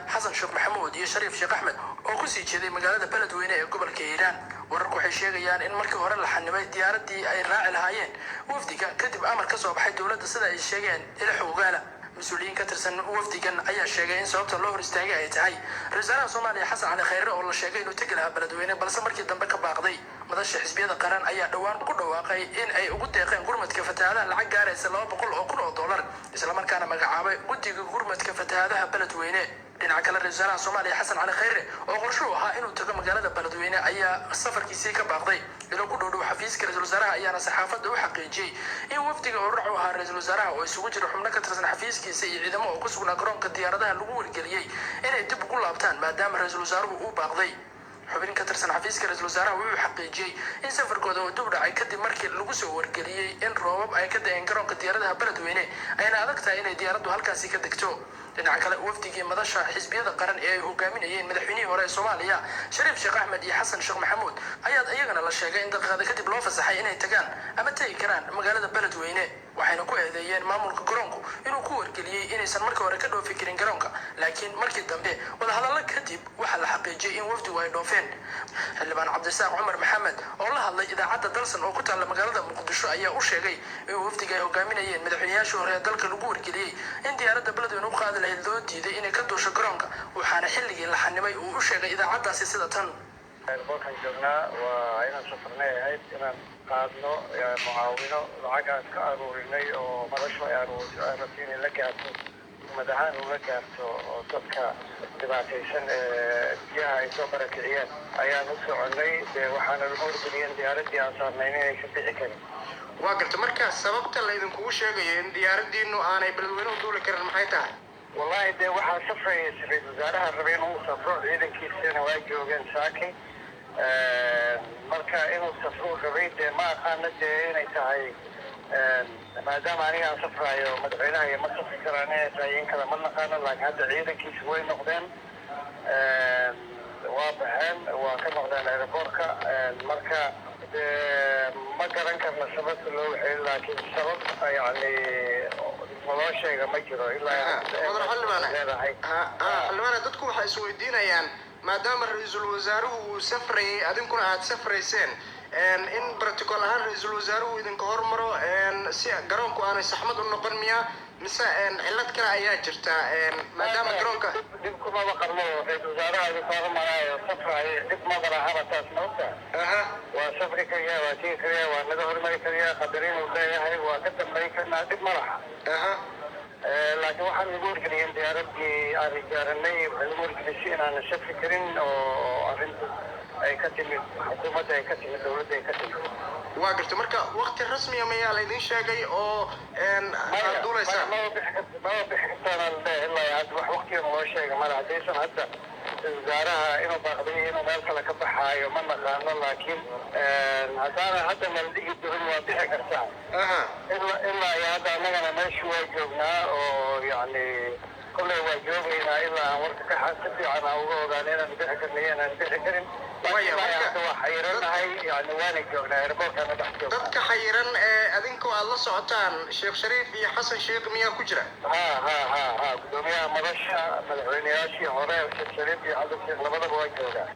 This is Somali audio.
حسن شيخ محمود iyo Shariif Sheekh Axmed oo ku sii jeeday magaalada Beledweyne ee gobolka Hiiraan wararku waxay sheegayaan in markii hore la xanibay diyaaradii ay raaci lahaayeen wafdiga kadib amar ka soo baxay dawladda sida ay sheegeen ila xogaala مسؤولين كترسن وفديكن أي شيء إن سبب الله رستاجي أيتهاي رجال Soomaaliya حسن على خير والله شيء إنه تجلها بلدوينه بل سمرك الدم بك باقضي مدرش حزبية قرن أي دوان كله واقعي إن أي وجود يقين قرمة كفتة هذا العق جاري سلام بقول أقول $1 إسلام كان مجعبة ودي قرمة كفتة هذا بلدوينه dhinaca kale rajada Soomaaliya Xasan Cali Khayre oo qorsho ahaa inuu tago magaalada Beledweyne ayaa safarkiisa ka baaqday inuu ku dhow xafiiska ra'iisul wasaaraha ayaana saxaafadda u xaqiijiyay in wafdiga uu raaco ahaa ra'iisul wasaaraha oo isugu jira xubno ka tirsan xafiiskiisa iyo ciidamo oo ku sugnaa garoonka diyaaradaha lagu wargeliyay inay dib ugu laabtaan maadaama ra'iisul wasaaruhu uu baaqday xubin ka tirsan xafiiska ra'iisul wasaaraha uu xaqiijiyay in safarkooda uu dib dhacay kadib markii lagu soo wargeliyay in roobab ay ka da'een garoonka diyaaradaha Beledweyne ayna adag tahay inay diyaaraddu halkaasi ka degto dhinaca kale wafdigii madasha xisbiyada qaran ee ay hogaaminayeen madaxweynihii hore ee Soomaaliya Shariif Sheekh Axmed iyo Xasan Sheekh Maxamuud ayaa iyagana la sheegay in daqiiqada kadib loo fasaxay inay tagaan ama tagi karaan magaalada Beledweyne waxayna ku eedeeyeen maamulka garoonku inuu ku wargeliyay inaysan markii hore ka dhoofi karin garoonka laakiin markii dambe wada hadallo kadib waxa la xaqiijiyay in wafdigu ay dhoofeen xildhibaan Cabdisaaq Cumar Maxamed oo la hadlay idaacadda Dalsan oo ku taalla magaalada Muqdisho ayaa u sheegay in wafdiga ay hogaaminayeen madaxweynayaashii hore ee dalka lagu wargeliyay in diyaaradda Beledweyne u qaadi lahayd loo diiday inay ka doosho garoonka waxaana xilligii la xanimay uu u sheegay idaacaddaasi sida tan halkan joognaa waa inaan safarnay ahayd inaan qaadno mucaawino lacag ka aruurinay oo madasho ay aruurinay la gaarto madaxaan uga gaarto oo dadka dhibaataysan biyaha ay soo barakiciyeen ayaan u soconay waxaana lagu wargeliyeen diyaaradii aan saarnayn inay ka bixi karin waa garta markaa sababta la idinkugu sheegayo in diyaaradiinu aanay Beledweyne u duuli karin maxay tahay والله ده واحد سفر يسري وزارها الربيع وسافروا إذا كيس سنة واجوا جن ساكن مركا إنه سافروا الربيع ما كانت هنا تاعي ما دام أنا سفر أيوة مدعينا هي ما سفر كرانة تاعين كذا ما كان لكن هذا إذا كيس وين نقدم واضحين وكم نقدم على بوركا مركا ما كان كنا سبب له لكن سبب يعني والله شيء ما يجرى إلا حلوانا dadku waxa is weydiinayaan maadaama ra'iisul wasaaruhu uu safray adinkuna aad safrayseen in protocol ahaan ra'iisul wasaaruhu idinka hormaro si garoonku aanay saxmad u noqon miya mise cilad kale ayaa jirta maadaama garoonka dibku ma qarmo ra'iisul wasaaraha uu hormarayo safray dib ma baraha taas noqda waa safri kaliya waa tii kaliya waa naga hormari kaliya qadarin uu leeyahay waa ka dambeyn karnaa dib ma laha لكن واحد يقول كذي أنت يا ربي أرجعني يقول كذي شيء أنا شايف كرين أو أنت أي كتير حكومة أي كتير دولة أي كتير واقرت مركا وقت الرسمي ما يعلن شيء أو إن دولة ما بحكي أنا إلا يعد وقت يوم ما شيء ما راح تيجي حتى زارها إنه بعدين إنه ما يصل كبحها يوم ما كان لكن هذا حتى ما نديك الدول واضحة كرسان إلا يعد أنا ماشي واجبنا أو يعني كل واجبنا إلا أمرك حسب أنا أقول أنا نبيعك أنا نبيعك يعني وين جونا ربك أنا بحكي dadka xayiran adinku aad la socotaan Sheekh Shariif iyo Xasan Sheekh miyaa ku jira gudoomiyaha madasha madaxweynayaashii hore Sheekh Shariif iyo Xasan Sheekh labadaba way joogaan